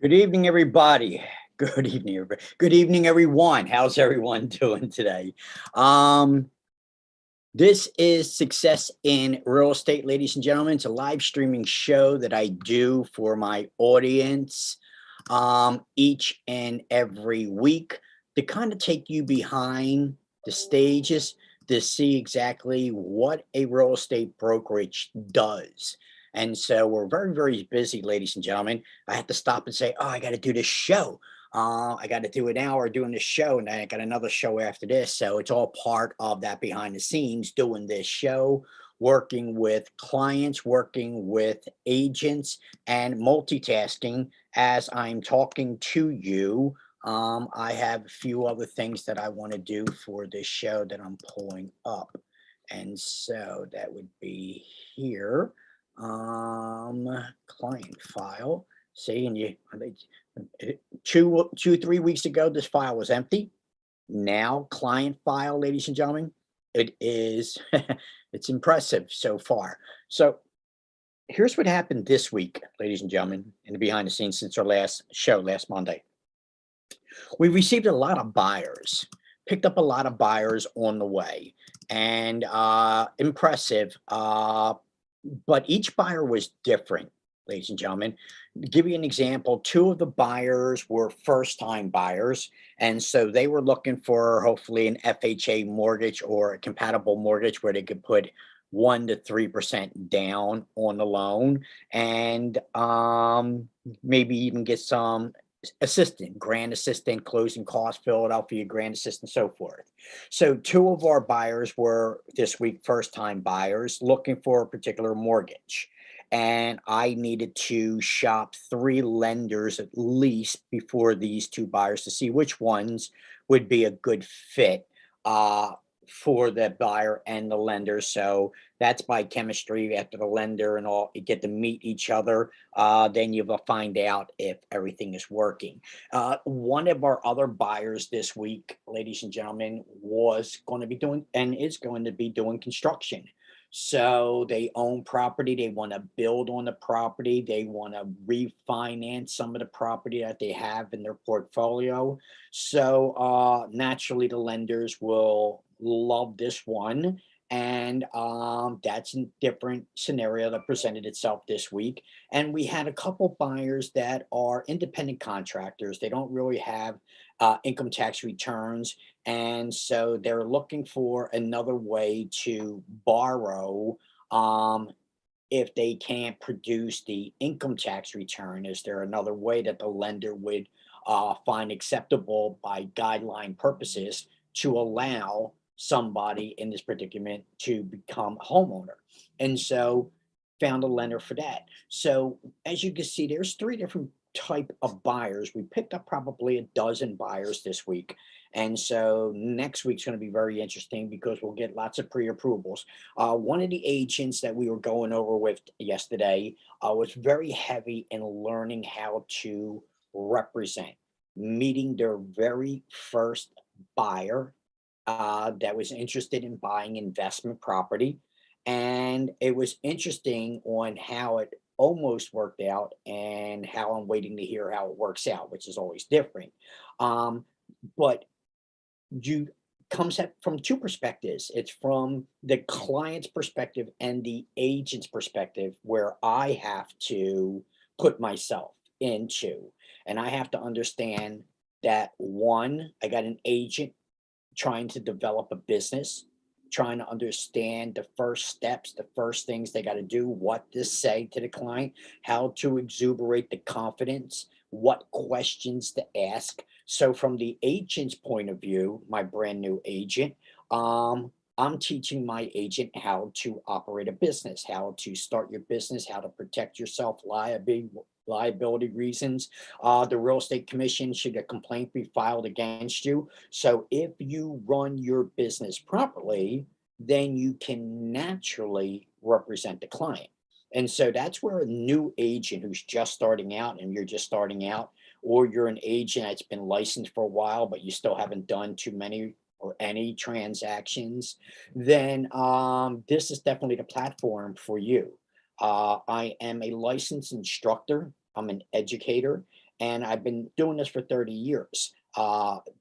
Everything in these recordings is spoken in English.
Good evening, everybody. Good evening, everybody. Good evening, everyone. How's everyone doing today? Um, this is Success in Real Estate, ladies and gentlemen. It's a live streaming show that I do for my audience each and every week to kind of take you behind the stages to see exactly what a real estate brokerage does. And so we're very, very busy, ladies and gentlemen. I have to stop and say, oh, I got to do this show. I got to do an hour doing this show, and then I got another show after this. So it's all part of that behind the scenes doing this show, working with clients, working with agents, and multitasking as I'm talking to you. I have a few other things that I want to do for this show that I'm pulling up. And so that would be here. Um, Client file. See, and you 3 weeks ago, this file was empty. Now, client file, ladies and gentlemen, it is it's impressive so far. So here's what happened this week, ladies and gentlemen, in the behind the scenes since our last show last Monday. We received a lot of buyers, picked up a lot of buyers on the way, and impressive. But each buyer was different, ladies and gentlemen. To give you an example, two of the buyers were first time buyers. And so they were looking for hopefully an FHA mortgage or a compatible mortgage where they could put 1 to 3% down on the loan and maybe even get some assistant, grant assistant, closing costs, Philadelphia grant assistant, so forth. So two of our buyers were this week first time buyers looking for a particular mortgage. And I needed to shop three lenders at least before these two buyers to see which ones would be a good fit uh, for the buyer and the lender. So that's by chemistry after the lender and all, you get to meet each other. Then you will find out if everything is working. One of our other buyers this week, ladies and gentlemen, was going to be doing and is going to be doing construction. So they own property, they want to build on the property, they want to refinance some of the property that they have in their portfolio. So naturally, the lenders will love this one. And that's a different scenario that presented itself this week. And we had a couple buyers that are independent contractors. They don't really have income tax returns. And so they're looking for another way to borrow if they can't produce the income tax return. Is there another way that the lender would find acceptable by guideline purposes to allow somebody in this predicament to become a homeowner? And so found a lender for that. So as you can see, there's three different type of buyers. We picked up probably a dozen buyers this week. And so next week's going to be very interesting because we'll get lots of pre-approvals. One of the agents that we were going over with yesterday was very heavy in learning how to represent, meeting their very first buyer that was interested in buying investment property. And it was interesting on how it almost worked out and how I'm waiting to hear how it works out, which is always different. Um, but you comes at from two perspectives. It's from the client's perspective and the agent's perspective, where I have to put myself into, and I have to understand that one, I got an agent trying to develop a business, trying to understand the first steps, the first things they got to do, what to say to the client, how to exuberate the confidence, what questions to ask. So, from the agent's point of view, my brand new agent, I'm teaching my agent how to operate a business, how to start your business, how to protect yourself, liability reasons. The real estate commission, should a complaint be filed against you? So if you run your business properly, then you can naturally represent the client. And so that's where a new agent who's just starting out and you're just starting out, or you're an agent that's been licensed for a while, but you still haven't done too many or any transactions, then this is definitely the platform for you. I am a licensed instructor. I'm an educator, and I've been doing this for 30 years.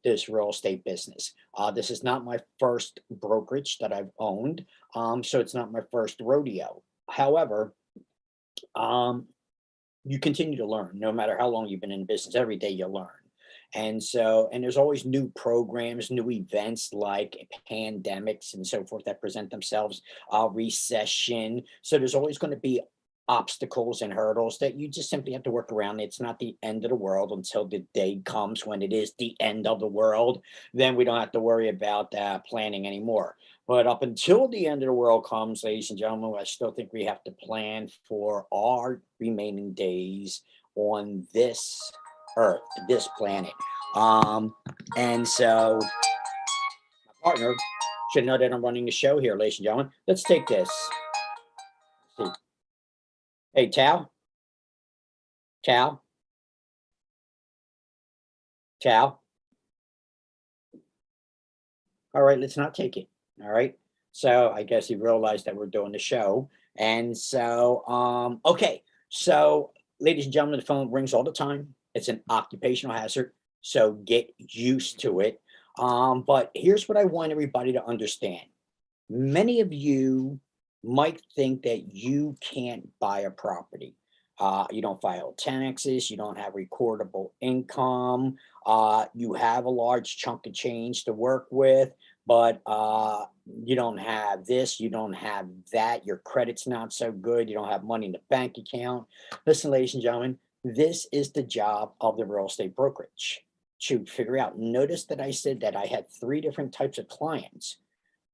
This real estate business. This is not my first brokerage that I've owned, so it's not my first rodeo. However, um, you continue to learn no matter how long you've been in business. Every day you learn. And there's always new programs, new events like pandemics and so forth that present themselves, recession. So there's always going to be obstacles and hurdles that you just simply have to work around. It's not the end of the world until the day comes when it is the end of the world. Then we don't have to worry about planning anymore. But up until the end of the world comes, ladies and gentlemen, I still think we have to plan for our remaining days on this earth, this planet. Um, and so my partner should know that I'm running the show here, ladies and gentlemen. Let's take this. See. Hey, Tal, Tal, Tal. All right, let's not take it. All right. So I guess he realized that we're doing the show. And so, okay. So, ladies and gentlemen, the phone rings all the time. It's an occupational hazard. So get used to it. But here's what I want everybody to understand. Many of you might think that you can't buy a property. You don't file taxes, you don't have recordable income, you have a large chunk of change to work with, but you don't have this, you don't have that, your credit's not so good, you don't have money in the bank account. Listen, ladies and gentlemen, this is the job of the real estate brokerage to figure out. Notice that I said that I had three different types of clients.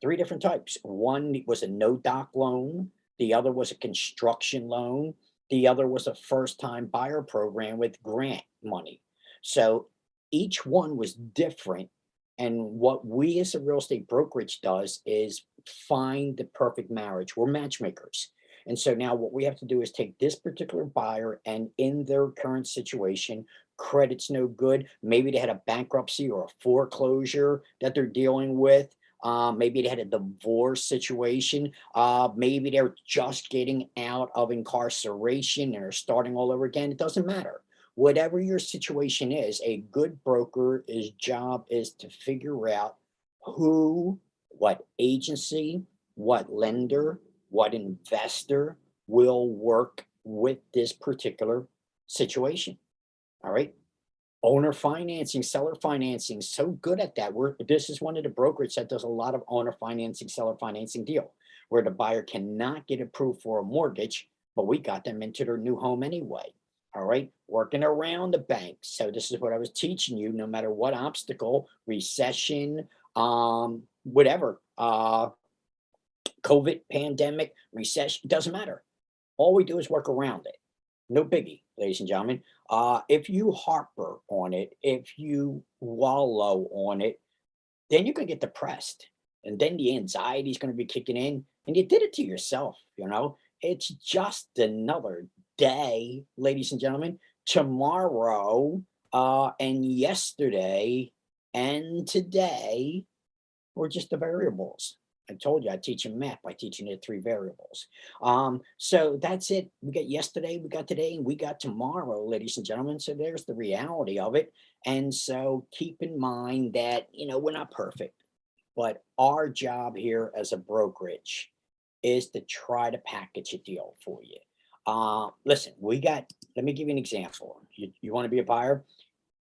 Three different types. One was a no doc loan, the other was a construction loan, the other was a first time buyer program with grant money. So each one was different. And what we as a real estate brokerage does is find the perfect marriage. We're matchmakers. And so now what we have to do is take this particular buyer and in their current situation, credit's no good. Maybe they had a bankruptcy or a foreclosure that they're dealing with. Maybe they had a divorce situation. Maybe they're just getting out of incarceration and are starting all over again. It doesn't matter. Whatever your situation is, a good broker's job is to figure out who, what agency, what lender, what investor will work with this particular situation. All right. Owner financing, seller financing, so good at that. This is one of the brokerage that does a lot of owner financing, seller financing deal, where the buyer cannot get approved for a mortgage, but we got them into their new home anyway. All right, working around the bank. So this is what I was teaching you. No matter what obstacle, recession, whatever, COVID, pandemic, recession, doesn't matter. All we do is work around it. No biggie, ladies and gentlemen. If you harper on it, if you wallow on it, then you're going to get depressed. And then the anxiety is going to be kicking in. And you did it to yourself, you know? It's just another day, ladies and gentlemen. Tomorrow and yesterday and today or just the variables. I told you I teach them math by teaching the three variables. So that's it. We got yesterday, we got today, and we got tomorrow, ladies and gentlemen. So there's the reality of it. And so keep in mind that, we're not perfect, but our job here as a brokerage is to try to package a deal for you. Listen, let me give you an example. You want to be a buyer?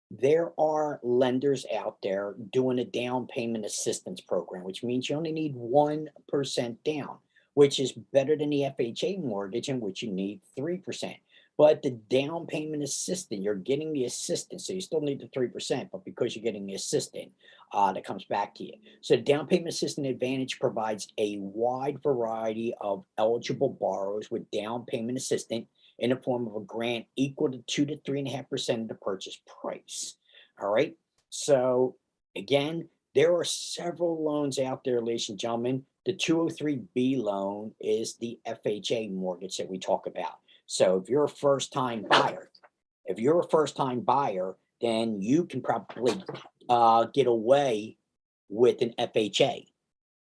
There are lenders out there doing a down payment assistance program, which means you only need 1% down, which is better than the FHA mortgage, in which you need 3%. But the down payment assistance, you're getting the assistance. So you still need the 3%, but because you're getting the assistance, that comes back to you. So down payment assistance advantage provides a wide variety of eligible borrowers with down payment assistance in the form of a grant equal to 2 to 3.5% of the purchase price. All right. So again, there are several loans out there, ladies and gentlemen. The 203B loan is the FHA mortgage that we talk about. So if you're a first time buyer, then you can probably get away with an FHA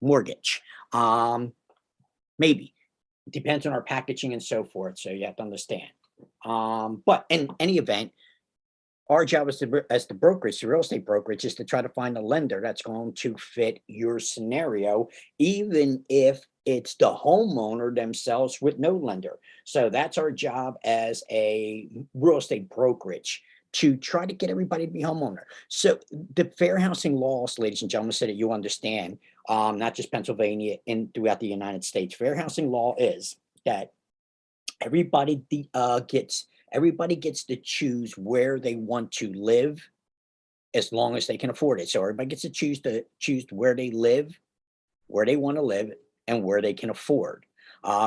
mortgage. Maybe depends on our packaging and so forth. So you have to understand. But in any event, Our job as the brokerage, the real estate brokerage, is to try to find a lender that's going to fit your scenario, even if it's the homeowner themselves with no lender. So that's our job as a real estate brokerage, to try to get everybody to be homeowner. So the fair housing laws, ladies and gentlemen, so that you understand, not just Pennsylvania and throughout the United States, fair housing law is that gets everybody gets to choose where they want to live as long as they can afford it. So everybody gets to choose where they live, where they want to live, and where they can afford.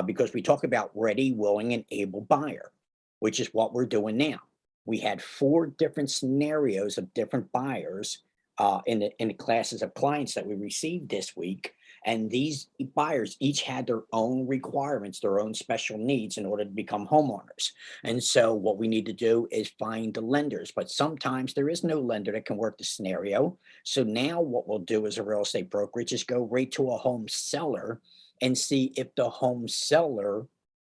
Because we talk about ready, willing, and able buyer, which is what we're doing now. We had four different scenarios of different buyers in the classes of clients that we received this week. And these buyers each had their own requirements, their own special needs in order to become homeowners. And so, what we need to do is find the lenders. But sometimes there is no lender that can work the scenario. So, now what we'll do as a real estate brokerage is go right to a home seller and see if the home seller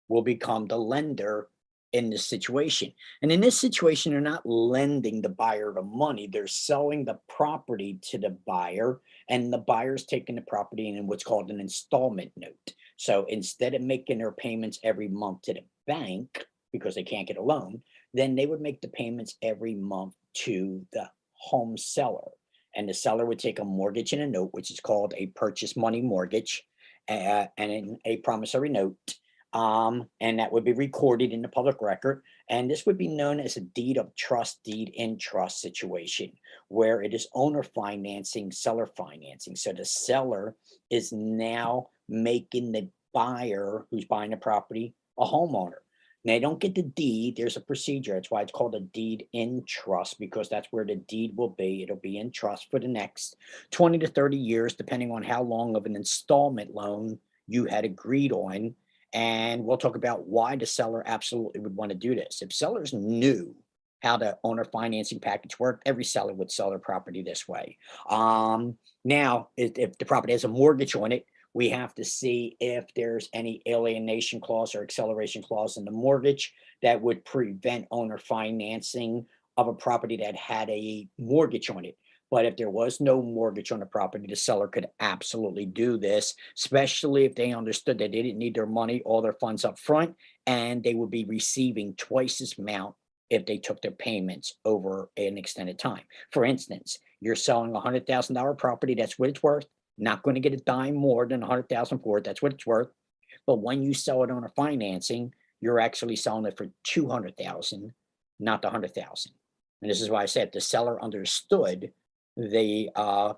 will become the lender in this situation. And in this situation, they're not lending the buyer the money, they're selling the property to the buyer, and the buyer's taking the property in what's called an installment note. So instead of making their payments every month to the bank because they can't get a loan, then they would make the payments every month to the home seller. And the seller would take a mortgage and a note, which is called a purchase money mortgage, and a promissory note, and that would be recorded in the public record. And this would be known as a deed of trust, deed in trust situation, where it is owner financing, seller financing. So the seller is now making the buyer who's buying the property a homeowner. Now, they don't get the deed. There's a procedure. That's why it's called a deed in trust, because that's where the deed will be. It'll be in trust for the next 20 to 30 years, depending on how long of an installment loan you had agreed on. And we'll talk about why the seller absolutely would want to do this. If sellers knew how the owner financing package worked, every seller would sell their property this way. Now, if the property has a mortgage on it, we have to see if there's any alienation clause or acceleration clause in the mortgage that would prevent owner financing of a property that had a mortgage on it. But if there was no mortgage on the property, the seller could absolutely do this, especially if they understood that they didn't need their money, all their funds up front, and they would be receiving twice as amount if they took their payments over an extended time. For instance, you're selling a $100,000 property, that's what it's worth. Not going to get a dime more than 100,000 for it. That's what it's worth. But when you sell it on a financing, you're actually selling it for 200,000, not the 100,000. And this is why I said the seller understood the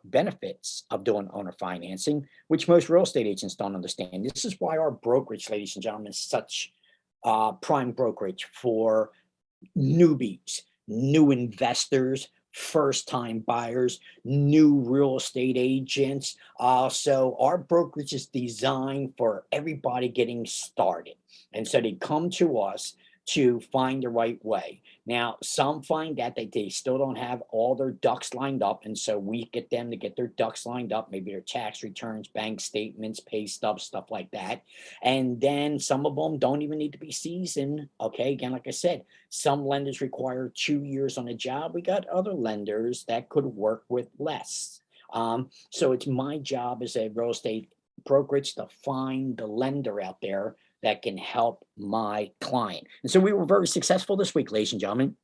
benefits of doing owner financing, which most real estate agents don't understand. This is why our brokerage, ladies and gentlemen, is such prime brokerage for newbies, new investors, first time buyers, new real estate agents. So our brokerage is designed for everybody getting started. And so they come to us to find the right way. Now, some find that they still don't have all their ducks lined up. And so we get them to get their ducks lined up, maybe their tax returns, bank statements, pay stubs, stuff like that. And then some of them don't even need to be seasoned. Okay. Again, like I said, some lenders require 2 years on a job. We got other lenders that could work with less. So it's my job as a real estate brokerage to find the lender out there that can help my client. And so we were very successful this week, ladies and gentlemen.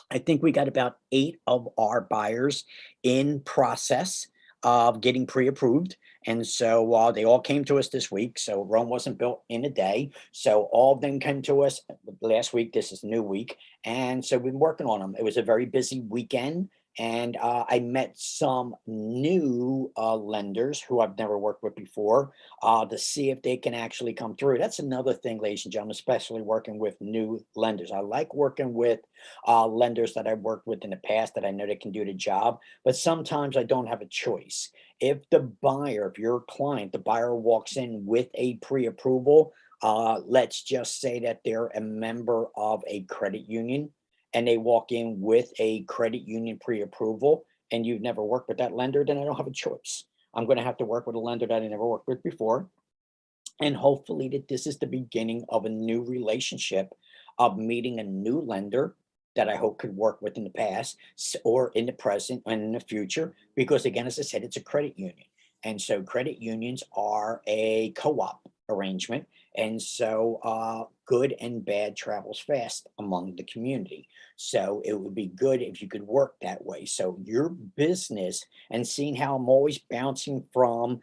I think we got about 8 of our buyers in process of getting pre-approved. And so they all came to us this week. So Rome wasn't built in a day. So all of them came to us last week. This is a new week. And so we've been working on them. It was a very busy weekend. And I met some new lenders who I've never worked with before to see if they can actually come through. That's another thing, ladies and gentlemen, especially working with new lenders. I like working with lenders that I've worked with in the past that I know they can do the job, but sometimes I don't have a choice. If the buyer, if your client, the buyer walks in with a pre-approval, let's just say that they're a member of a credit union and they walk in with a credit union pre-approval and you've never worked with that lender, then I don't have a choice. I'm going to have to work with a lender that I never worked with before. And hopefully that this is the beginning of a new relationship of meeting a new lender that I hope could work with in the past or in the present and in the future. Because again, as I said, it's a credit union. And so credit unions are a co-op arrangement. And so good and bad travels fast among the community. So it would be good if you could work that way. So your business, and seeing how I'm always bouncing from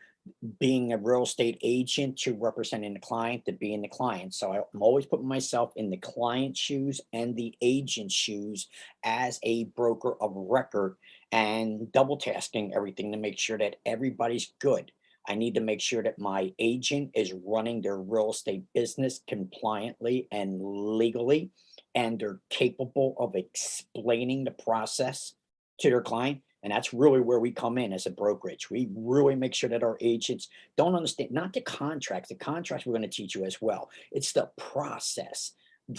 being a real estate agent to representing the client to being the client. So I'm always putting myself in the client's shoes and the agent's shoes as a broker of record, and double tasking everything to make sure that everybody's good. I need to make sure that my agent is running their real estate business compliantly and legally, and they're capable of explaining the process to their client. And that's really where we come in as a brokerage. We really make sure that our agents don't understand, not the contracts we're going to teach you as well. It's the process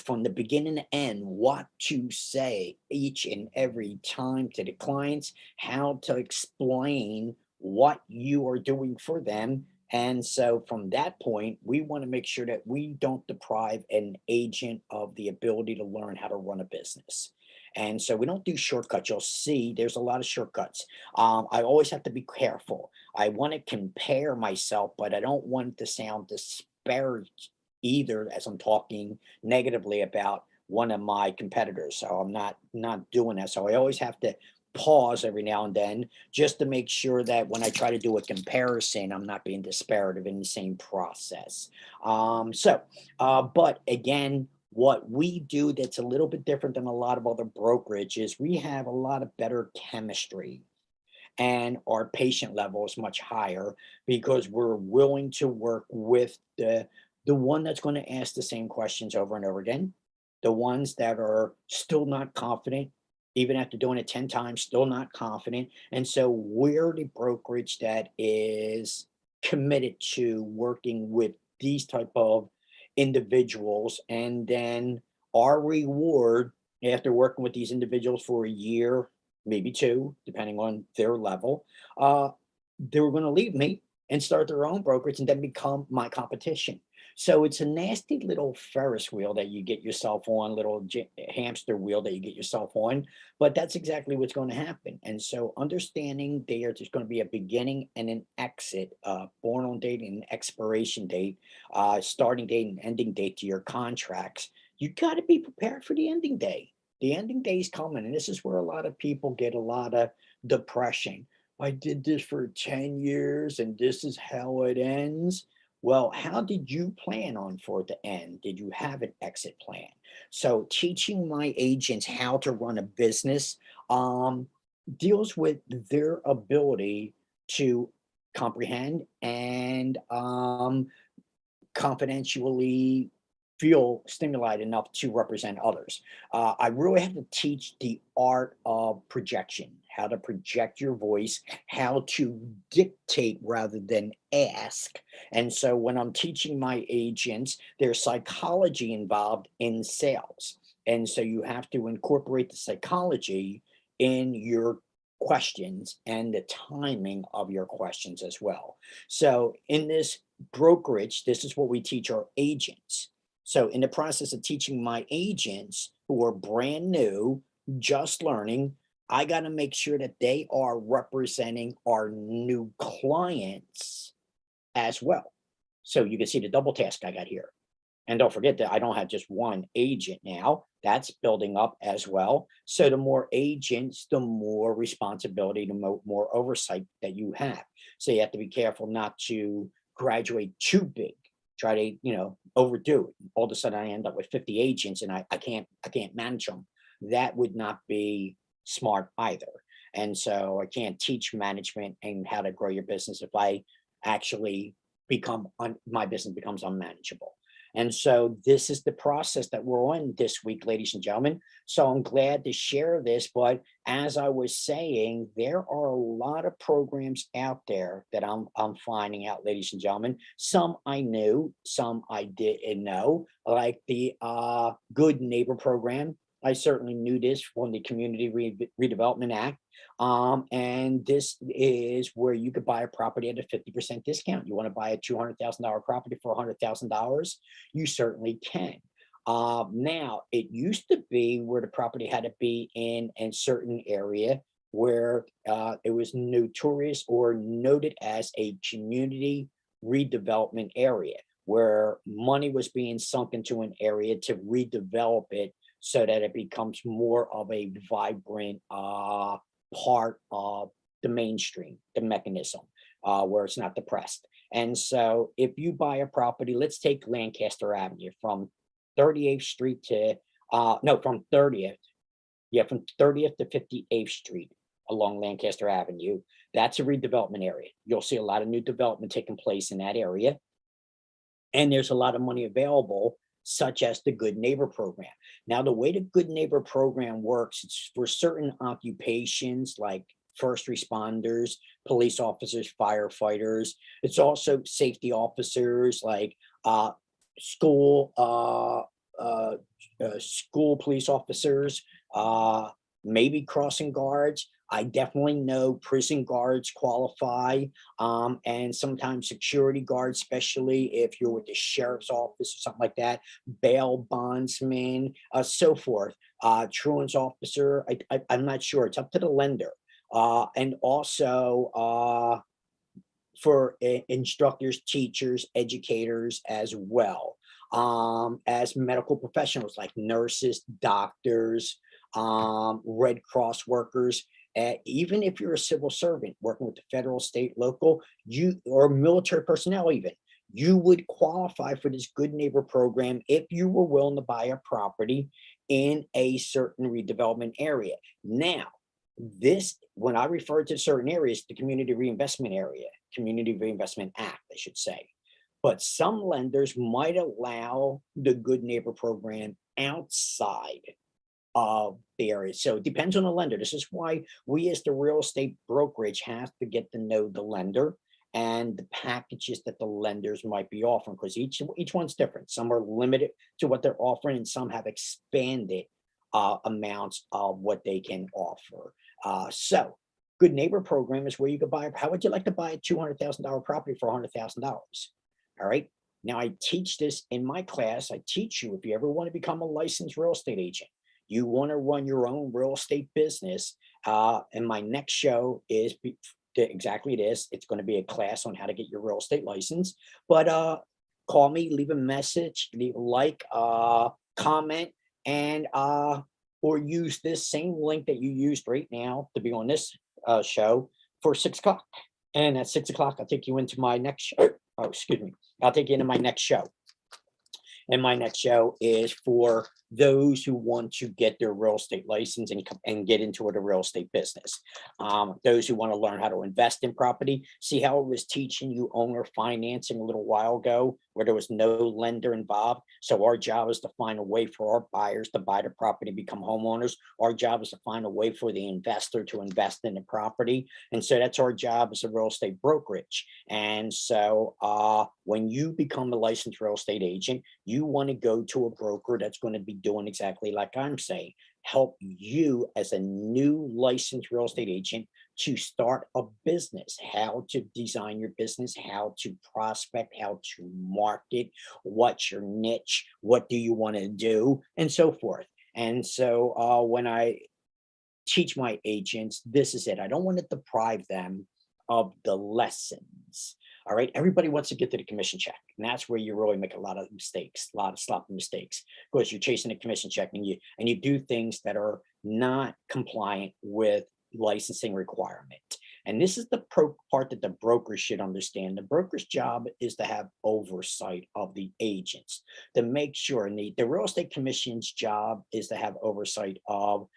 from the beginning to end, what to say each and every time to the clients, how to explain what you are doing for them. And so from that point, we want to make sure that we don't deprive an agent of the ability to learn how to run a business. And so we don't do shortcuts. You'll see there's a lot of shortcuts. I always have to be careful. I want to compare myself, but I don't want it to sound disparaged either as I'm talking negatively about one of my competitors. So I'm not doing that. So I always have to pause every now and then just to make sure that when I try to do a comparison, I'm not being disparative in the same process. But again, what we do that's a little bit different than a lot of other brokerages, we have a lot of better chemistry, and our patient level is much higher because we're willing to work with the one that's going to ask the same questions over and over again, the ones that are still not confident, even after doing it 10 times, still not confident. And so we're the brokerage that is committed to working with these type of individuals. And then our reward after working with these individuals for a year, maybe two, depending on their level, uh, they were going to leave me and start their own brokerage and then become my competition. So it's a nasty little Ferris wheel that you get yourself on, little hamster wheel that you get yourself on. But that's exactly what's going to happen. And so understanding there's going to be a beginning and an exit, born on date and expiration date, starting date and ending date to your contracts. You got to be prepared for the ending day. The ending day is coming, and this is where a lot of people get a lot of depression. I did this for 10 years and this is how it ends. Well, how did you plan on for it to end? Did you have an exit plan? So teaching my agents how to run a business um, deals with their ability to comprehend and confidentially feel stimulated enough to represent others. I really have to teach the art of projection, how to project your voice, how to dictate rather than ask. And so when I'm teaching my agents, there's psychology involved in sales. And so you have to incorporate the psychology in your questions and the timing of your questions as well. So in this brokerage, this is what we teach our agents. So, in the process of teaching my agents who are brand new, just learning, I got to make sure that they are representing our new clients as well. So, you can see the double task I got here. And don't forget that I don't have just one agent now. That's building up as well. So the more agents, the more responsibility, the more oversight that you have. So you have to be careful not to graduate too big. Try to, overdo it. All of a sudden I end up with 50 agents and I can't manage them. That would not be smart either. And so I can't teach management and how to grow your business if I actually my business becomes unmanageable. And so this is the process that we're on this week, ladies and gentlemen. So I'm glad to share this. But as I was saying, there are a lot of programs out there that I'm finding out, ladies and gentlemen. Some I knew, some I didn't know, like the Good Neighbor program. I certainly knew this from the Community Redevelopment Act. And this is where you could buy a property at a 50% discount. You want to buy a $200,000 property for $100,000? You certainly can. Now, it used to be where the property had to be in a certain area where it was notorious or noted as a community redevelopment area, where money was being sunk into an area to redevelop it so that it becomes more of a vibrant part of the mainstream, the mechanism, where it's not depressed. And so if you buy a property, let's take Lancaster Avenue from 38th Street to, no, from 30th, yeah, from 30th to 58th Street along Lancaster Avenue. That's a redevelopment area. You'll see a lot of new development taking place in that area. And there's a lot of money available, such as the Good Neighbor Program. Now, the way the Good Neighbor Program works, it's for certain occupations like first responders, police officers, firefighters. It's also safety officers like uh, school school police officers, maybe crossing guards. I definitely know prison guards qualify, and sometimes security guards, especially if you're with the sheriff's office or something like that, bail bondsmen, so forth. Truant's officer, I'm not sure. It's up to the lender. And also for instructors, teachers, educators as well, as medical professionals like nurses, doctors, Red Cross workers. Even if you're a civil servant working with the federal, state, local, you or military personnel, even you would qualify for this Good Neighbor Program if you were willing to buy a property in a certain redevelopment area. Now, this, when I refer to certain areas, the Community Reinvestment Area, Community Reinvestment Act, I should say. But some lenders might allow the Good Neighbor Program outside of the area. So it depends on the lender. This is why we as the real estate brokerage have to get to know the lender and the packages that the lenders might be offering, because each one's different. Some are limited to what they're offering, and some have expanded amounts of what they can offer. So, Good Neighbor Program is where you could buy. How would you like to buy a $200,000 property for $100,000? All right. Now, I teach this in my class. I teach you if you ever want to become a licensed real estate agent, you want to run your own real estate business. And my next show is exactly this. It's going to be a class on how to get your real estate license. But call me, leave a message, leave a like, comment, and or use this same link that you used right now to be on this show for 6 o'clock. And at 6 o'clock, I'll take you into my next show. Oh, excuse me. I'll take you into my next show. And my next show is for those who want to get their real estate license and get into the real estate business. Those who want to learn how to invest in property. See how it was teaching you owner financing a little while ago, where there was no lender involved. So our job is to find a way for our buyers to buy the property, become homeowners. Our job is to find a way for the investor to invest in the property. And so that's our job as a real estate brokerage. And so when you become a licensed real estate agent, you want to go to a broker that's going to be doing exactly like I'm saying, help you as a new licensed real estate agent to start a business, how to design your business, how to prospect, how to market, what's your niche, what do you want to do, and so forth. And so when I teach my agents, this is it. I don't want to deprive them of the lessons. All right. Everybody wants to get to the commission check. And that's where you really make a lot of mistakes, a lot of sloppy mistakes, because you're chasing a commission check and you do things that are not compliant with licensing requirement. And this is the part that the broker should understand. The broker's job is to have oversight of the agents, to make sure, and the real estate commission's job is to have oversight of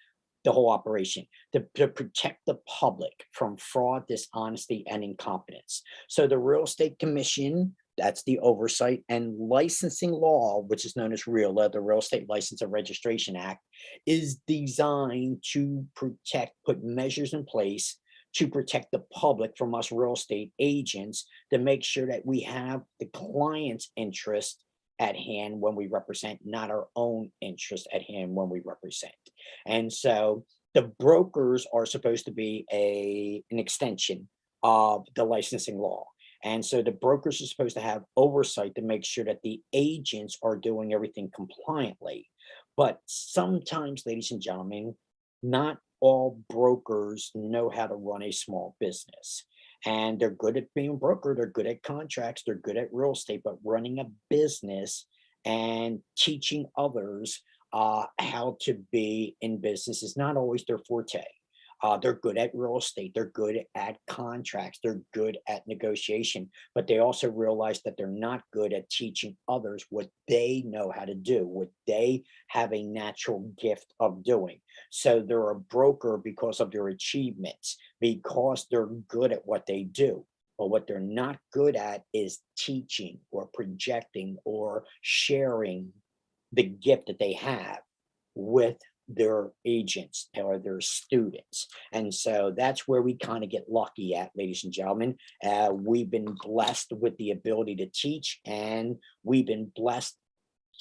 the whole operation, to protect the public from fraud, dishonesty, and incompetence. So the Real Estate Commission, that's the oversight, and licensing law, which is known as REALA, the Real Estate License and Registration Act, is designed to protect, put measures in place to protect the public from us real estate agents, to make sure that we have the client's interest at hand when we represent, not our own interest at hand when we represent. And so the brokers are supposed to be an extension of the licensing law. And so the brokers are supposed to have oversight to make sure that the agents are doing everything compliantly. But sometimes, ladies and gentlemen, not all brokers know how to run a small business. And they're good at being broker, they're good at contracts, they're good at real estate, but running a business and teaching others how to be in business is not always their forte. They're good at real estate. They're good at contracts. They're good at negotiation, but they also realize that they're not good at teaching others what they know how to do, what they have a natural gift of doing. So they're a broker because of their achievements, because they're good at what they do. But what they're not good at is teaching or projecting or sharing the gift that they have with their agents or their students. And so that's where we kind of get lucky at, ladies and gentlemen. We've been blessed with the ability to teach, and we've been blessed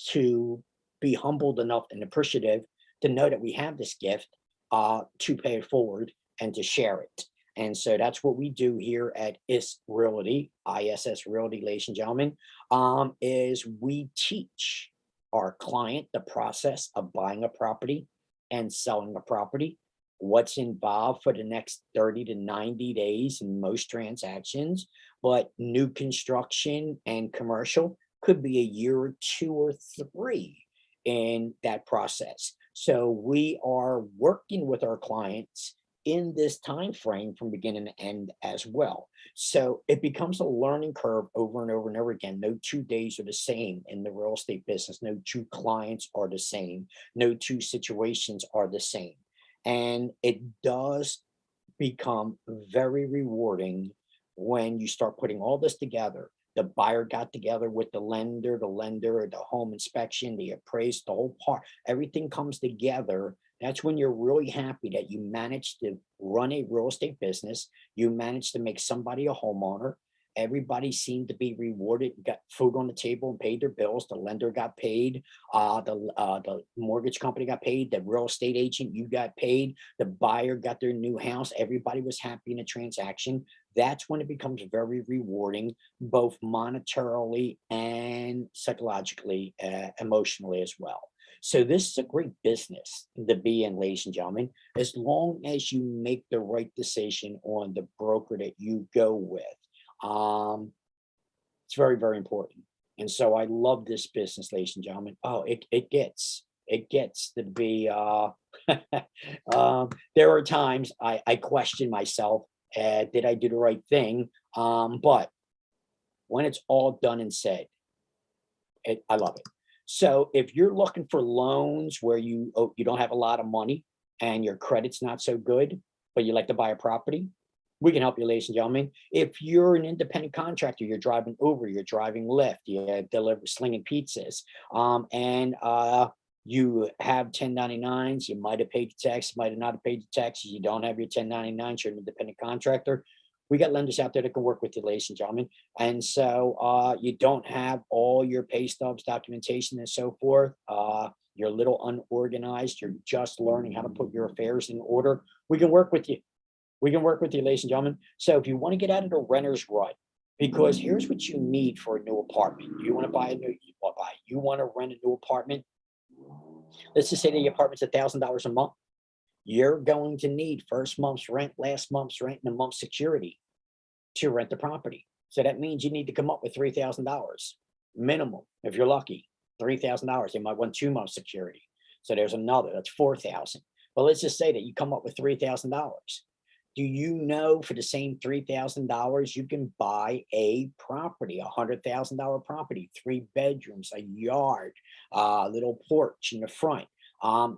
to be humbled enough and appreciative to know that we have this gift to pay it forward and to share it. And so that's what we do here at IS Realty, ISS Realty, ladies and gentlemen, is we teach our client the process of buying a property and selling a property, what's involved for the next 30 to 90 days in most transactions, but new construction and commercial could be a year or two or three in that process. So we are working with our clients in this time frame from beginning to end as well. So it becomes a learning curve over and over and over again. No 2 days are the same in the real estate business. No two clients are the same. No two situations are the same. And it does become very rewarding when you start putting all this together. The buyer got together with the lender, the home inspection, the appraised, the whole part, everything comes together. That's when you're really happy that you managed to run a real estate business. You managed to make somebody a homeowner. Everybody seemed to be rewarded, got food on the table and paid their bills. The lender got paid. The mortgage company got paid. The real estate agent, you got paid. The buyer got their new house. Everybody was happy in a transaction. That's when it becomes very rewarding, both monetarily and psychologically, emotionally as well. So this is a great business to be in, ladies and gentlemen, as long as you make the right decision on the broker that you go with. Um, it's very, very important. And so I love this business, ladies and gentlemen. Oh, it gets to be there are times I question myself, did I do the right thing? But when it's all done and said, I love it. So if you're looking for loans where you don't have a lot of money and your credit's not so good, but you like to buy a property, we can help you, ladies and gentlemen. If you're an independent contractor, you're driving Uber, you're driving Lyft, you deliver slinging pizzas, and you have 1099s, you might have paid the tax, might have not have paid the taxes, you don't have your 1099s, you're an independent contractor. We got lenders out there that can work with you, ladies and gentlemen. And so you don't have all your pay stubs, documentation, and so forth. You're a little unorganized. You're just learning how to put your affairs in order. We can work with you. We can work with you, ladies and gentlemen. So if you want to get out of the renter's rut, because here's what you need for a new apartment. You want to buy a new, you want to rent a new apartment. Let's just say the apartment's $1,000 a month. You're going to need first month's rent, last month's rent, and a month's security to rent the property. So that means you need to come up with $3,000 minimum. If you're lucky, $3,000. They might want 2 months security. So there's another, that's 4,000. But let's just say that you come up with $3,000. Do you know for the same $3,000 you can buy a property, $100,000 property, 3 bedrooms, a yard, a little porch in the front,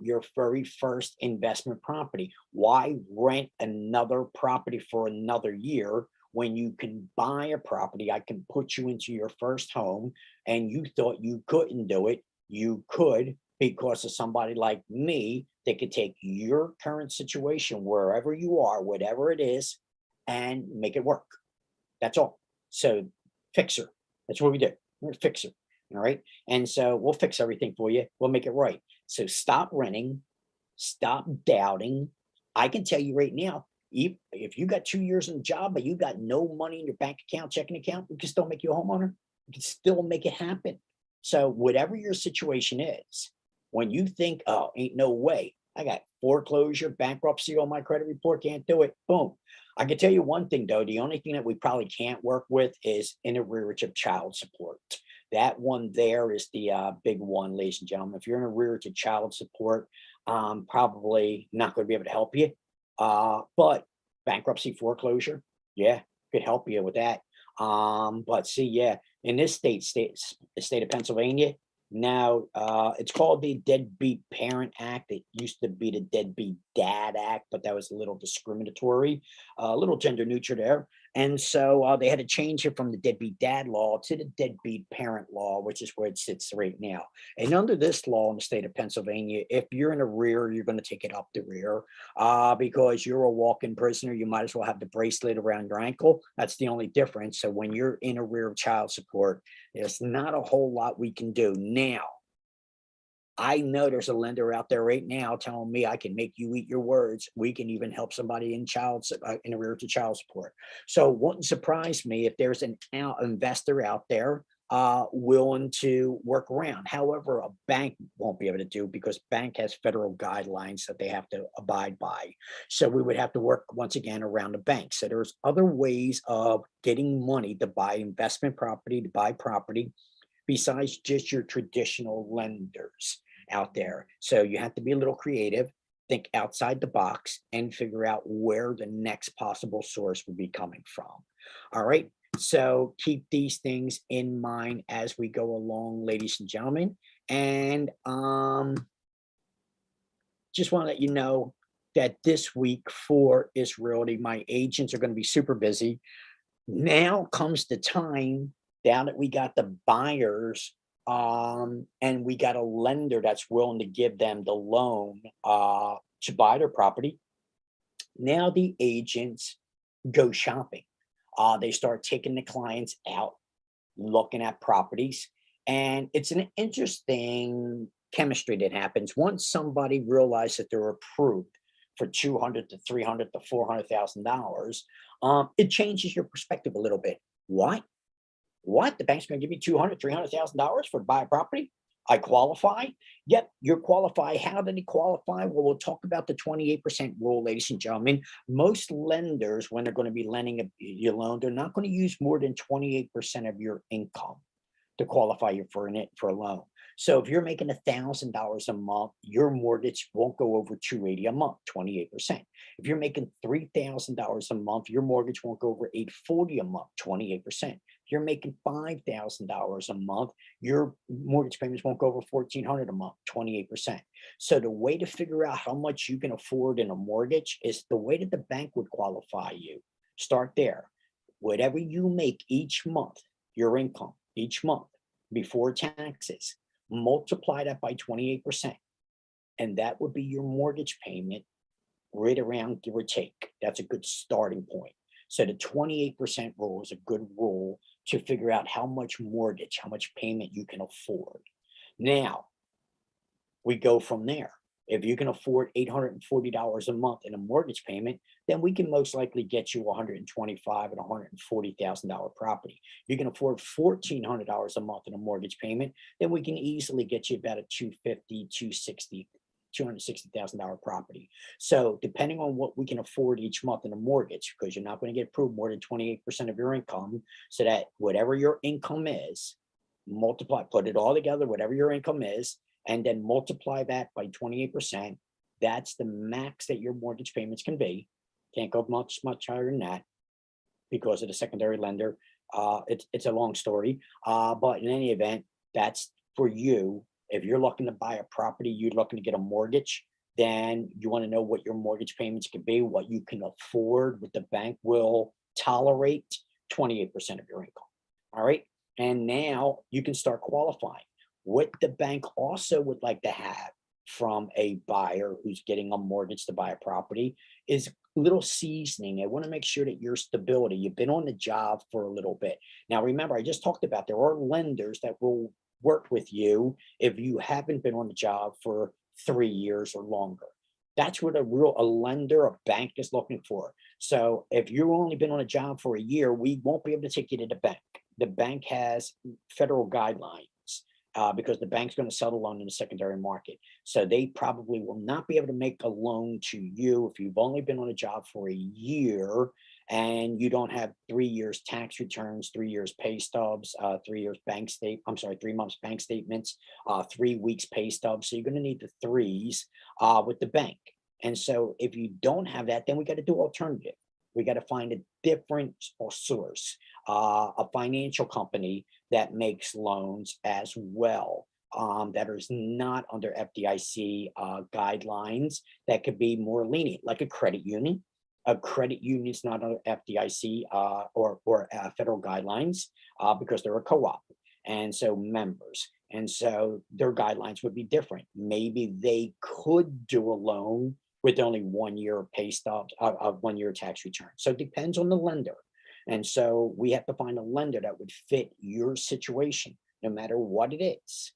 your very first investment property? Why rent another property for another year when you can buy a property? I can put you into your first home, and you thought you couldn't do it. You could, because of somebody like me that could take your current situation wherever you are, whatever it is, and make it work. That's all. So fixer. That's what we do. We're a fixer. All right. And so we'll fix everything for you. We'll make it right. So stop renting, stop doubting. I can tell you right now, If you got 2 years in the job, but you got no money in your bank account, checking account, we can still make you a homeowner. We can still make it happen. So whatever your situation is, when you think, oh, ain't no way, I got foreclosure, bankruptcy on my credit report, can't do it. Boom. I can tell you one thing though, the only thing that we probably can't work with is in arrearage of child support. That one there is the big one, ladies and gentlemen. If you're in arrearage of child support, probably not going to be able to help you. But bankruptcy foreclosure, yeah, could help you with that. But see, yeah, in this state of Pennsylvania, now it's called the Deadbeat Parent Act. It used to be the Deadbeat Dad Act, but that was a little discriminatory, a little gender neutral there. And so they had to change it from the deadbeat dad law to the deadbeat parent law, which is where it sits right now. And under this law in the state of Pennsylvania, if you're in a rear, you're going to take it up the rear because you're a walk-in prisoner. You might as well have the bracelet around your ankle. That's the only difference. So when you're in a rear of child support, there's not a whole lot we can do. Now, I know there's a lender out there right now telling me I can make you eat your words. We can even help somebody in arrears to child support. So it wouldn't surprise me if there's an investor out there willing to work around. However, a bank won't be able to do because bank has federal guidelines that they have to abide by. So we would have to work once again around the bank. So there's other ways of getting money to buy investment property, to buy property besides just your traditional lenders out there. So you have to be a little creative, think outside the box, and figure out where the next possible source would be coming from. All right. So keep these things in mind as we go along, ladies and gentlemen. And just want to let you know that this week for Israel, my agents are going to be super busy. Now comes the time now that we got the buyers and we got a lender that's willing to give them the loan to buy their property. Now the agents go shopping. They start taking the clients out, looking at properties, and it's an interesting chemistry that happens once somebody realizes that they're approved for 200 to 300 to $400,000. It changes your perspective a little bit. What? What? The bank's going to give me 200, $300,000 for to buy a property? I qualify? Yep, you're qualified. How did he qualify? Well, we'll talk about the 28% rule, ladies and gentlemen. Most lenders, when they're going to be lending your loan, they're not going to use more than 28% of your income to qualify you for a loan. So if you're making $1,000 a month, your mortgage won't go over 280 a month, 28%. If you're making $3,000 a month, your mortgage won't go over 840 a month, 28%. If you're making $5,000 a month, your mortgage payments won't go over 1,400 a month, 28%. So the way to figure out how much you can afford in a mortgage is the way that the bank would qualify you. Start there. Whatever you make each month, your income each month before taxes, multiply that by 28%. And that would be your mortgage payment right around, give or take. That's a good starting point. So the 28% rule is a good rule to figure out how much mortgage, how much payment you can afford. Now, we go from there. If you can afford $840 a month in a mortgage payment, then we can most likely get you $125,000 and $140,000 property. You can afford $1,400 a month in a mortgage payment, then we can easily get you about a $260,000 property. So depending on what we can afford each month in a mortgage, because you're not going to get approved more than 28% of your income, so that whatever your income is, multiply, put it all together, whatever your income is, and then multiply that by 28%. That's the max that your mortgage payments can be. Can't go much higher than that because of the secondary lender. It's a long story, but in any event, that's for you. If you're looking to buy a property, you're looking to get a mortgage, then you want to know what your mortgage payments can be, what you can afford, what the bank will tolerate, 28% of your income. All right. And now you can start qualifying. What the bank also would like to have from a buyer who's getting a mortgage to buy a property is a little seasoning. I want to make sure that your stability, you've been on the job for a little bit. Now, remember, I just talked about there are lenders that will work with you if you haven't been on the job for 3 years or longer. That's what a lender, a bank is looking for. So if you've only been on a job for a year, we won't be able to take you to the bank. The bank has federal guidelines because the bank's going to sell the loan in the secondary market. So they probably will not be able to make a loan to you if you've only been on a job for a year and you don't have 3 years tax returns, 3 years pay stubs, 3 years I'm sorry, 3 months bank statements, 3 weeks pay stubs. So you're going to need the threes with the bank. And so if you don't have that, then we got to do alternative. We got to find a different source, a financial company that makes loans as well, that is not under FDIC guidelines, that could be more lenient, like a credit union. A credit union is not under FDIC or federal guidelines because they're a co-op, and so members, and so their guidelines would be different. Maybe they could do a loan with only 1 year pay stubs of 1 year tax return. So it depends on the lender. And so we have to find a lender that would fit your situation, no matter what it is.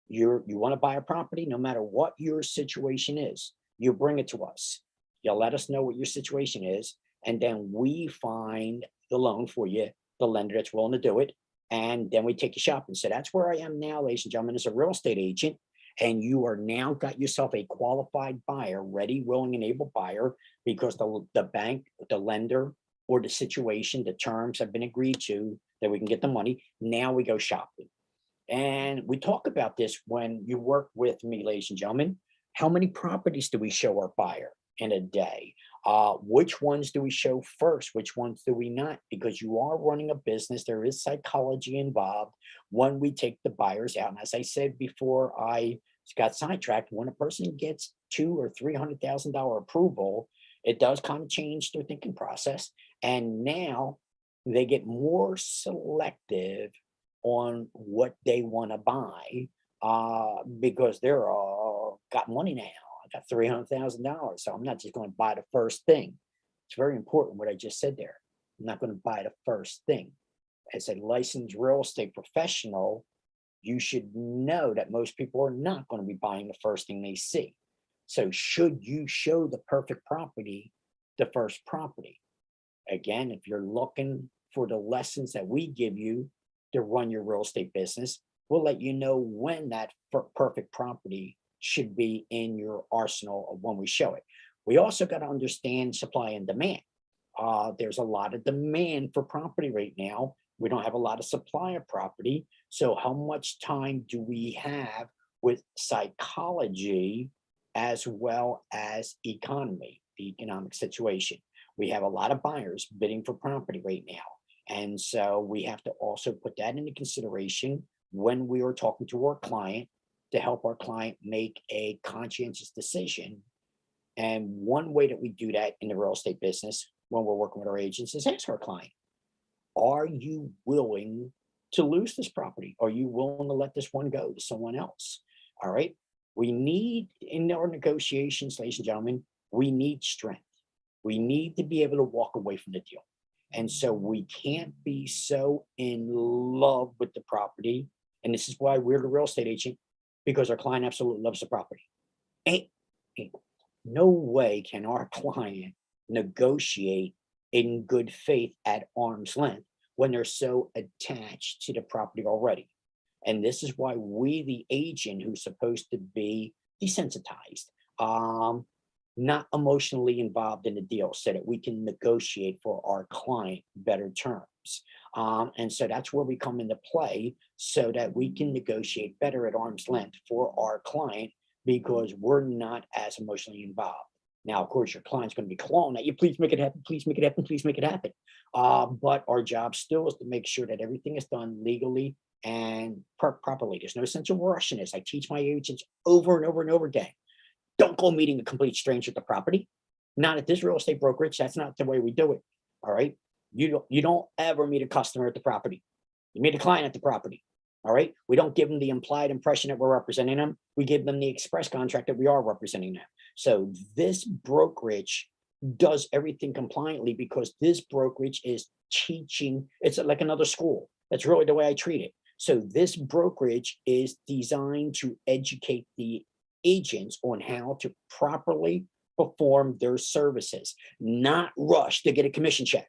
You want to buy a property, no matter what your situation is, you bring it to us. You let us know what your situation is, and then we find the loan for you, the lender that's willing to do it, and then we take you shopping. So that's where I am now, ladies and gentlemen, as a real estate agent. And you are now got yourself a qualified buyer, ready, willing, and able buyer, because the bank, the lender, or the situation, the terms have been agreed to that we can get the money. Now we go shopping. And we talk about this when you work with me, ladies and gentlemen. How many properties do we show our buyer in a day? Which ones do we show first? Which ones do we not? Because you are running a business, there is psychology involved when we take the buyers out. And as I said before, I got sidetracked. When a person gets $200,000 or $300,000 approval, it does kind of change their thinking process. And now they get more selective on what they want to buy because they're all got money now. I got $300,000, so I'm not just going to buy the first thing. It's very important what I just said there. I'm not going to buy the first thing. As a licensed real estate professional, you should know that most people are not going to be buying the first thing they see. So should you show the perfect property, the first property? Again, if you're looking for the lessons that we give you to run your real estate business, we'll let you know when that perfect property should be in your arsenal of when we show it. We also got to understand supply and demand. There's a lot of demand for property right now. We don't have a lot of supply of property. So how much time do we have with psychology as well as economy, the economic situation? We have a lot of buyers bidding for property right now. And so we have to also put that into consideration when we are talking to our client to help our client make a conscientious decision. And one way that we do that in the real estate business when we're working with our agents is ask our client, are you willing to lose this property? Are you willing to let this one go to someone else? All right. We need, in our negotiations, ladies and gentlemen, we need strength. We need to be able to walk away from the deal. And so we can't be so in love with the property. And this is why we're the real estate agent, because our client absolutely loves the property. Ain't no way can our client negotiate in good faith at arm's length when they're so attached to the property already. And this is why we, the agent who's supposed to be desensitized, not emotionally involved in the deal, so that we can negotiate for our client better terms. And so that's where we come into play, so that we can negotiate better at arm's length for our client, because we're not as emotionally involved. Now, of course, your client's going to be clawing at you. Please make it happen. Please make it happen. Please make it happen. But our job still is to make sure that everything is done legally and properly. There's no sense of rushing this. I teach my agents over and over and over again. Don't go meeting a complete stranger at the property. Not at this real estate brokerage. That's not the way we do it. All right. You don't ever meet a customer at the property. You meet a client at the property. All right. We don't give them the implied impression that we're representing them. We give them the express contract that we are representing them. So this brokerage does everything compliantly, because this brokerage is teaching. It's like another school. That's really the way I treat it. So this brokerage is designed to educate the agents on how to properly perform their services, not rush to get a commission check.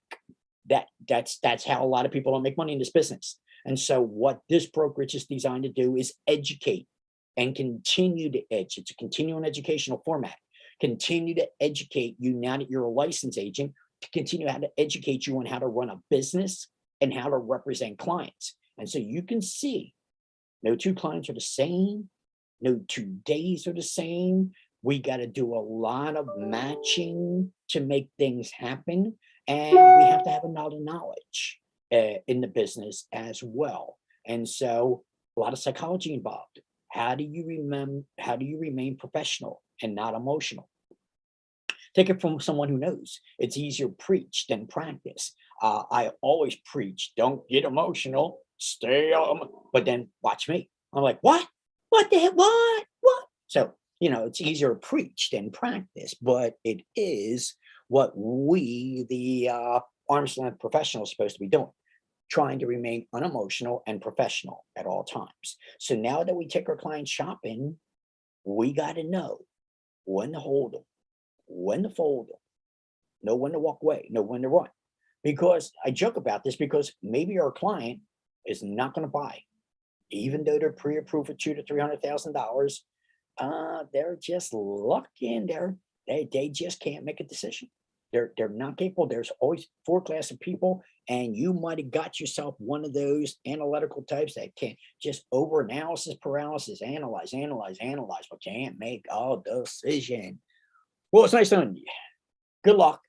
That's how a lot of people don't make money in this business. And so what this brokerage is designed to do is educate and continue to edge. It's a continuing educational format. Continue to educate you now that you're a licensed agent, to continue how to educate you on how to run a business and how to represent clients. And so you can see no two clients are the same, no 2 days are the same. We got to do a lot of matching to make things happen. And we have to have a lot of knowledge in the business as well. And so a lot of psychology involved. How do you remember? How do you remain professional and not emotional? Take it from someone who knows. It's easier preach than practice. I always preach, don't get emotional, stay but then watch me. I'm like, what? What the heck? What? So, it's easier to preach than practice, but it is what we, the arm's length professionals, supposed to be doing, trying to remain unemotional and professional at all times. So now that we take our clients shopping, we got to know when to hold them, when to fold them, know when to walk away, know when to run. Because I joke about this because maybe our client is not going to buy, even though they're pre-approved for $200,000 to $300,000. They're just looking there. They just can't make a decision. They're not capable. There's always four class of people, and you might have got yourself one of those analytical types that can just over analysis paralysis, analyze, but can't make a decision. Well, it's nice knowing you. Good luck.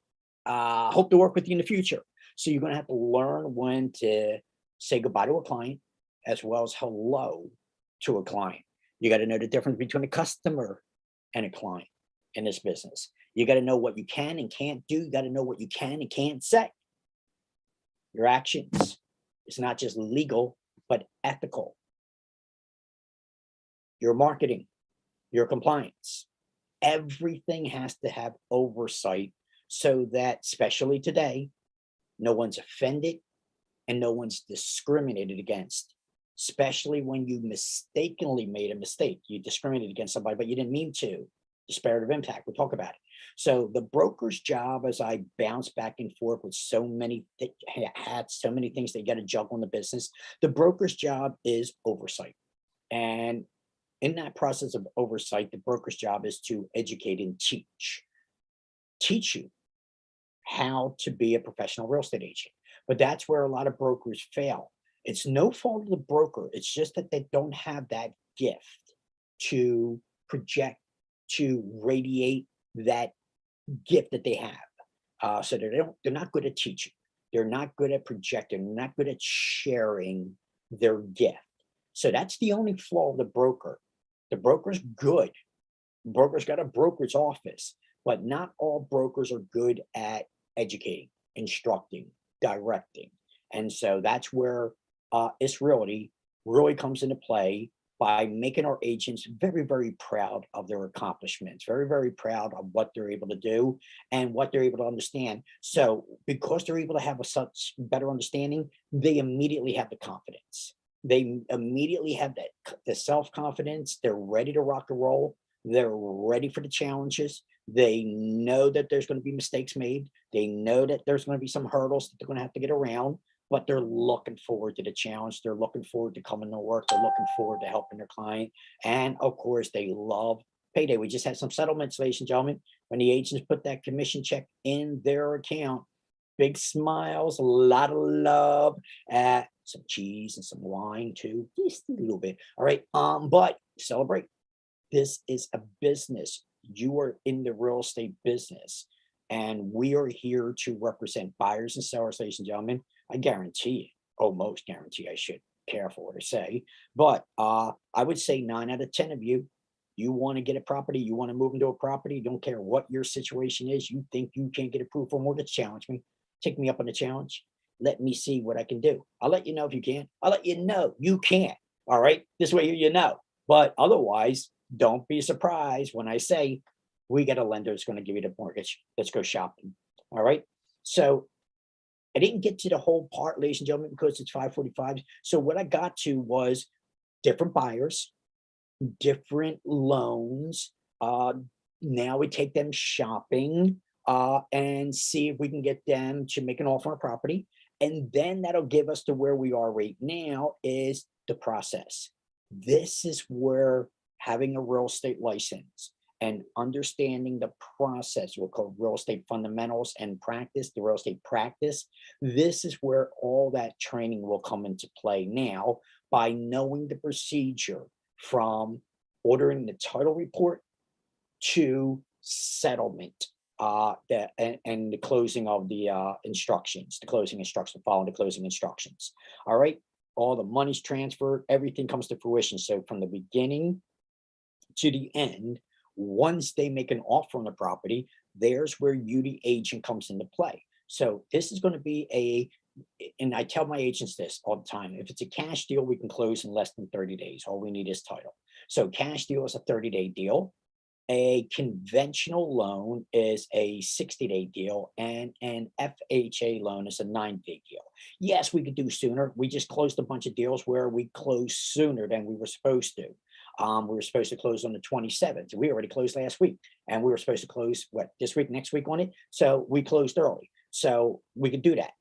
Hope to work with you in the future. So you're going to have to learn when to say goodbye to a client as well as hello to a client. You got to know the difference between a customer and a client in this business. You got to know what you can and can't do. You got to know what you can and can't say. Your actions. It's not just legal, but ethical. Your marketing, your compliance. Everything has to have oversight so that, especially today, no one's offended and no one's discriminated against, especially when you mistakenly made a mistake. You discriminated against somebody, but you didn't mean to. Disparate impact. We'll talk about it. So the broker's job, as I bounce back and forth with so many hats, so many things they got to juggle in the business, the broker's job is oversight. And in that process of oversight, the broker's job is to educate and teach you how to be a professional real estate agent. But that's where a lot of brokers fail. It's no fault of the broker. It's just that they don't have that gift to project, to radiate that gift that they have. So they're not good at teaching. They're not good at projecting. They're not good at sharing their gift. So that's the only flaw of the broker. The broker's good. The broker's got a broker's office, but not all brokers are good at educating, instructing, directing. And so that's where IS Realty really comes into play by making our agents very, very proud of their accomplishments, very, very proud of what they're able to do and what they're able to understand. So because they're able to have a such better understanding, they immediately have the confidence. They immediately have the self-confidence. They're ready to rock and roll. They're ready for the challenges. They know that there's going to be mistakes made. They know that there's going to be some hurdles that they're going to have to get around, but they're looking forward to the challenge. They're looking forward to coming to work. They're looking forward to helping their client. And of course, they love payday. We just had some settlements, ladies and gentlemen, when the agents put that commission check in their account. Big smiles, a lot of love, some cheese and some wine too, just a little bit. All right. But celebrate. This is a business. You are in the real estate business, and we are here to represent buyers and sellers, ladies and gentlemen. I guarantee, almost guarantee, I should careful what I say, but I would say 9 out of 10 of you, you want to get a property, you want to move into a property, don't care what your situation is, you think you can't get approved for mortgage, challenge me. Take me up on the challenge. Let me see what I can do. I'll let you know if you can. I'll let you know you can't. All right. This way you know. But otherwise, don't be surprised when I say we got a lender that's going to give you the mortgage. Let's go shopping. All right. So I didn't get to the whole part, ladies and gentlemen, because it's 5:45. So what I got to was different buyers, different loans, Now we take them shopping and see if we can get them to make an offer on a property. And then that'll give us to where we are right now is the process. This is where having a real estate license and understanding the process, we'll call real estate fundamentals and practice, the real estate practice. This is where all that training will come into play now by knowing the procedure from ordering the title report to settlement, and the closing of the instructions, the closing instructions, following the closing instructions. All right. All the money's transferred, everything comes to fruition. So from the beginning to the end, once they make an offer on the property, there's where you, the agent, comes into play. So this is going to be and I tell my agents this all the time. If it's a cash deal, we can close in less than 30 days. All we need is title. So cash deal is a 30-day deal. A conventional loan is a 60-day deal, and an FHA loan is a 90-day deal. Yes, we could do sooner. We just closed a bunch of deals where we closed sooner than we were supposed to. We were supposed to close on the 27th. We already closed last week, and we were supposed to close what, this week, next week on it. So we closed early. So we could do that.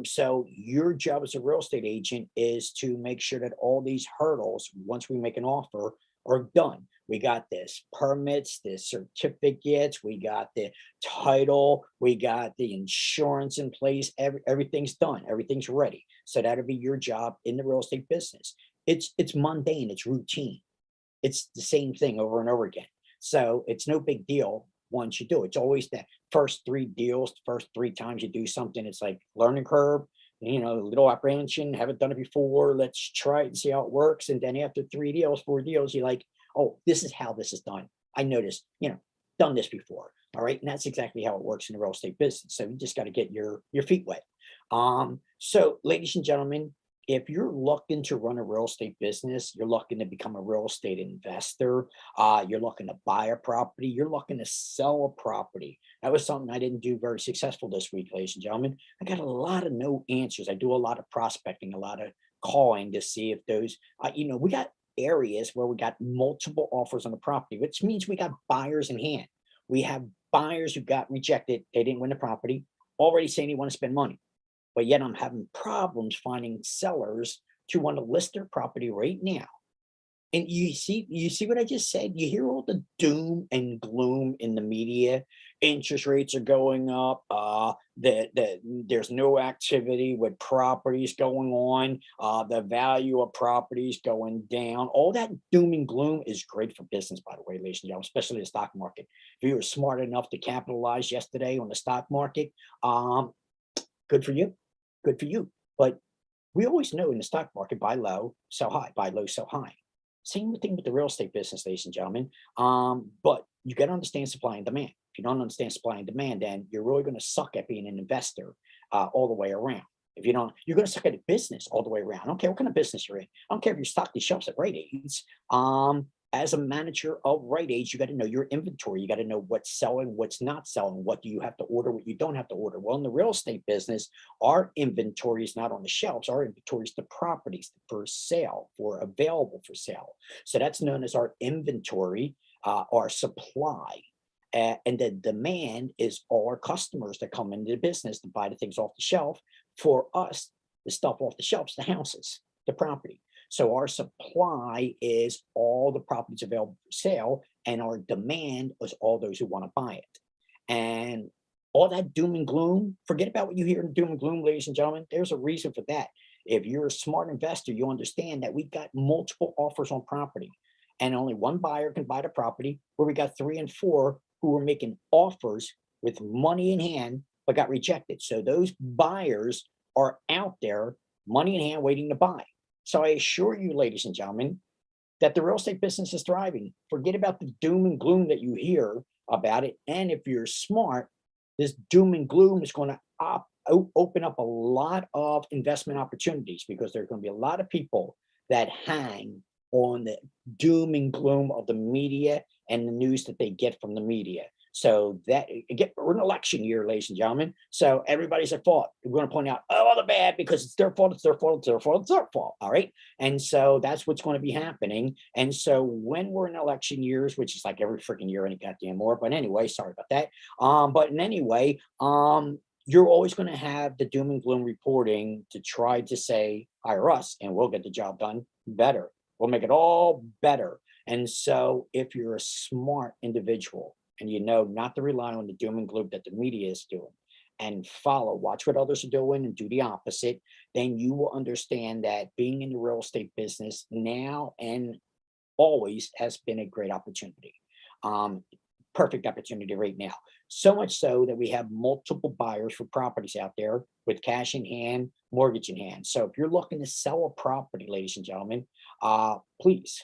So your job as a real estate agent is to make sure that all these hurdles, once we make an offer, are done. We got this permits, the certificates, we got the title, we got the insurance in place. Everything's done, everything's ready. So that'll be your job in the real estate business. It's mundane, it's routine. It's the same thing over and over again. So it's no big deal once you do it. It's always the first three deals, the first three times you do something, it's like learning curve, little apprehension, haven't done it before. Let's try it and see how it works. And then after 3 deals, 4 deals, you're like, oh, this is how this is done. I noticed, done this before. All right. And that's exactly how it works in the real estate business. So you just got to get your feet wet. So ladies and gentlemen, if you're looking to run a real estate business, you're looking to become a real estate investor, you're looking to buy a property, you're looking to sell a property. That was something I didn't do very successful this week, ladies and gentlemen. I got a lot of no answers. I do a lot of prospecting, a lot of calling to see if those, we got areas where we got multiple offers on the property, which means we got buyers in hand. We have buyers who got rejected. They didn't win the property, already saying they want to spend money. But yet I'm having problems finding sellers to want to list their property right now. And you see what I just said? You hear all the doom and gloom in the media. Interest rates are going up. There's no activity with properties going on. The value of properties going down. All that doom and gloom is great for business, by the way, ladies and gentlemen, especially the stock market. If you were smart enough to capitalize yesterday on the stock market, good for you. Good for you. But we always know in the stock market, buy low, sell high, buy low, sell high. Same thing with the real estate business, ladies and gentlemen. But you got to understand supply and demand. If you don't understand supply and demand, then you're really going to suck at being an investor all the way around. If you don't, you're going to suck at a business all the way around. I don't care what kind of business you're in. I don't care if you stock these shelves at Rite Aids. As a manager of Rite Aids, you got to know your inventory. You got to know what's selling, what's not selling, what do you have to order, what you don't have to order. Well, in the real estate business, our inventory is not on the shelves. Our inventory is the properties for sale, for available for sale. So that's known as our inventory, our supply. And the demand is all our customers that come into the business to buy the things off the shelf. For us, the stuff off the shelves, the houses, the property. So our supply is all the properties available for sale, and our demand is all those who want to buy it. And all that doom and gloom, forget about what you hear in doom and gloom, ladies and gentlemen. There's a reason for that. If you're a smart investor, you understand that we got multiple offers on property, and only one buyer can buy the property, where we got 3 and 4 who were making offers with money in hand, but got rejected. So those buyers are out there, money in hand, waiting to buy. So I assure you, ladies and gentlemen, that the real estate business is thriving. Forget about the doom and gloom that you hear about it. And if you're smart, this doom and gloom is going to open up a lot of investment opportunities, because there are going to be a lot of people that hang on the doom and gloom of the media and the news that they get from the media. So that again, we're in election year, ladies and gentlemen. So everybody's at fault. We're going to point out, oh, all the bad because it's their fault, it's their fault, it's their fault, it's their fault. All right. And so that's what's going to be happening. And so when we're in election years, which is like every freaking year any goddamn more, but anyway, sorry about that. But in any way, you're always going to have the doom and gloom reporting to try to say, hire us and we'll get the job done better. We'll make it all better. And so if you're a smart individual and you know not to rely on the doom and gloom that the media is doing and watch what others are doing and do the opposite, then you will understand that being in the real estate business now and always has been a great opportunity. Um, Perfect opportunity right now. So much so that we have multiple buyers for properties out there with cash in hand, mortgage in hand. So if you're looking to sell a property, ladies and gentlemen, please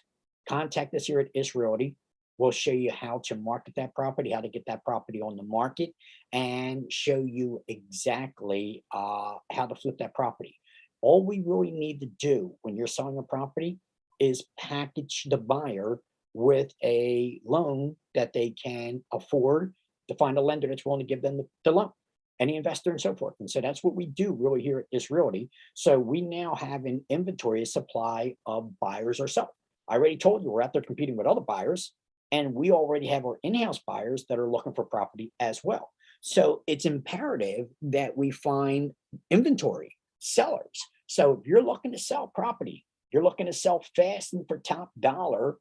contact us here at Is Realty. We'll show you how to market that property, how to get that property on the market, and show you exactly how to flip that property. All we really need to do when you're selling a property is package the buyer with a loan that they can afford, to find a lender that's willing to give them the loan, any investor and so forth. And so that's what we do really here at Is Realty. So we now have an inventory, a supply of buyers ourselves. I already told you we're out there competing with other buyers, and we already have our in-house buyers that are looking for property as well. So it's imperative that we find inventory sellers. So if you're looking to sell property, you're looking to sell fast and for top dollar,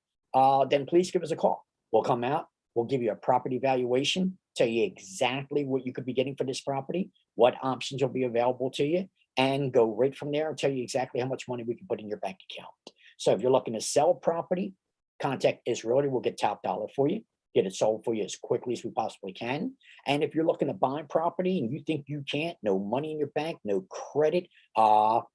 then please give us a call. We'll come out, we'll give you a property valuation, tell you exactly what you could be getting for this property, what options will be available to you, and go right from there and tell you exactly how much money we can put in your bank account. So if you're looking to sell property, contact Is Realty. We'll get top dollar for you, get it sold for you as quickly as we possibly can. And if you're looking to buy property and you think you can't, no money in your bank, no credit, no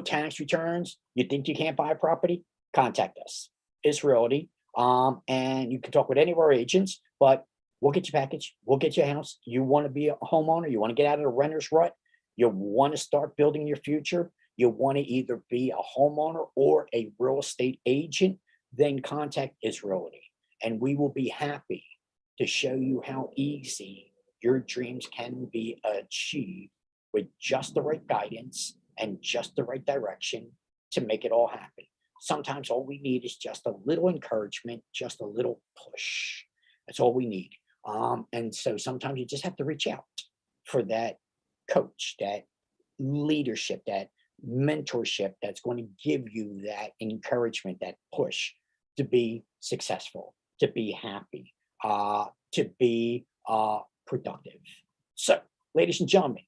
tax returns, you think you can't buy a property, contact us, Is Realty. And you can talk with any of our agents, but we'll get you package, we'll get you a house. You want to be a homeowner, you want to get out of the renter's rut, you want to start building your future, you want to either be a homeowner or a real estate agent, then contact Is Realty. And we will be happy to show you how easy your dreams can be achieved with just the right guidance and just the right direction to make it all happen. Sometimes all we need is just a little encouragement, just a little push. That's all we need. And so sometimes you just have to reach out for that coach, that leadership, that mentorship that's going to give you that encouragement, that push to be successful, to be happy, to be productive. So, ladies and gentlemen,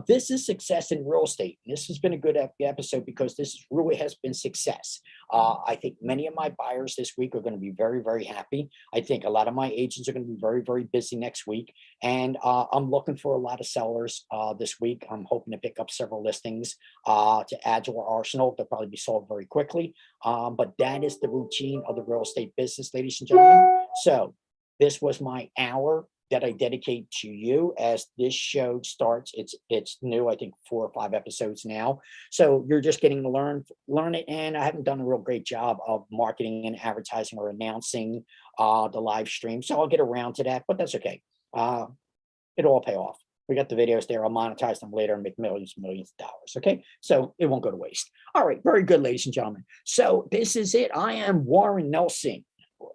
this is success in real estate. And this has been a good episode because this really has been success. I think many of my buyers this week are going to be very, very happy. I think a lot of my agents are going to be very, very busy next week. And I'm looking for a lot of sellers this week. I'm hoping to pick up several listings to add to our arsenal. They'll probably be sold very quickly. But that is the routine of the real estate business, ladies and gentlemen. So this was my hour that I dedicate to you as this show starts. It's new, I think 4 or 5 episodes now. So you're just getting to learn it. And I haven't done a real great job of marketing and advertising or announcing the live stream. So I'll get around to that, but that's okay. It'll all pay off. We got the videos there. I'll monetize them later and make millions and millions of dollars. Okay. So it won't go to waste. All right. Very good, ladies and gentlemen. So this is it. I am Warren Nelson.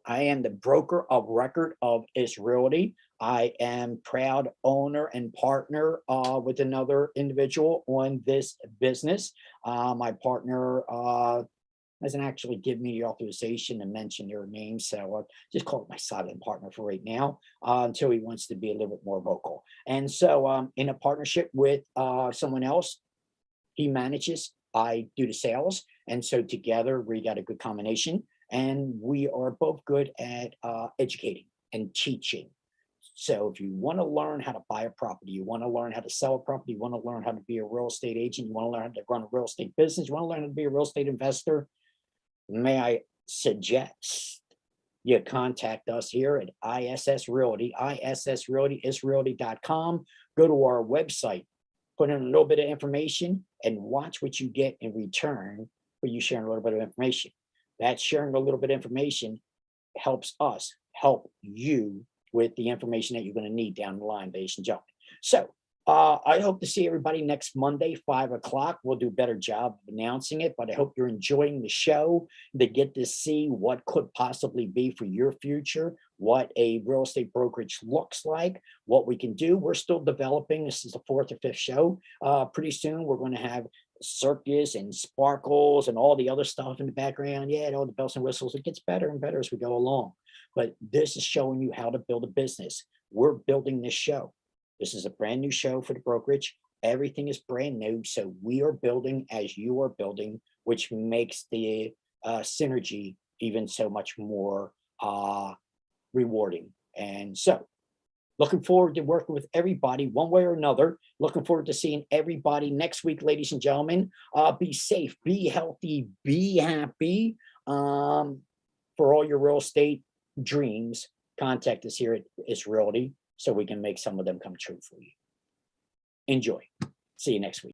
I am the broker of record of Is Realty. I am proud owner and partner with another individual on this business. My partner doesn't actually give me the authorization to mention their name, so I'll just call it my silent partner for right now until he wants to be a little bit more vocal. And so in a partnership with someone else, he manages, I do the sales. And so together we got a good combination. And we are both good at educating and teaching. So if you want to learn how to buy a property, you want to learn how to sell a property, you want to learn how to be a real estate agent, you want to learn how to run a real estate business, you want to learn how to be a real estate investor, may I suggest you contact us here at ISS Realty, isrealty.com. Go to our website, put in a little bit of information, and watch what you get in return for you sharing a little bit of information. That sharing a little bit of information helps us help you with the information that you're going to need down the line, ladies and gentlemen. So I hope to see everybody next Monday, 5 o'clock. We'll do a better job of announcing it, but I hope you're enjoying the show to get to see what could possibly be for your future, what a real estate brokerage looks like, what we can do. We're still developing. This is the fourth or fifth show. Pretty soon, we're going to have circus and sparkles and all the other stuff in the background. Yeah, and all the bells and whistles. It gets better and better as we go along. But this is showing you how to build a business. We're building this show. This is a brand new show for the brokerage. Everything is brand new. So we are building as you are building, which makes the synergy even so much more rewarding. And so looking forward to working with everybody one way or another. Looking forward to seeing everybody next week, ladies and gentlemen. Be safe, be healthy, be happy. For all your real estate dreams, contact us here at Is Realty so we can make some of them come true for you. Enjoy. See you next week.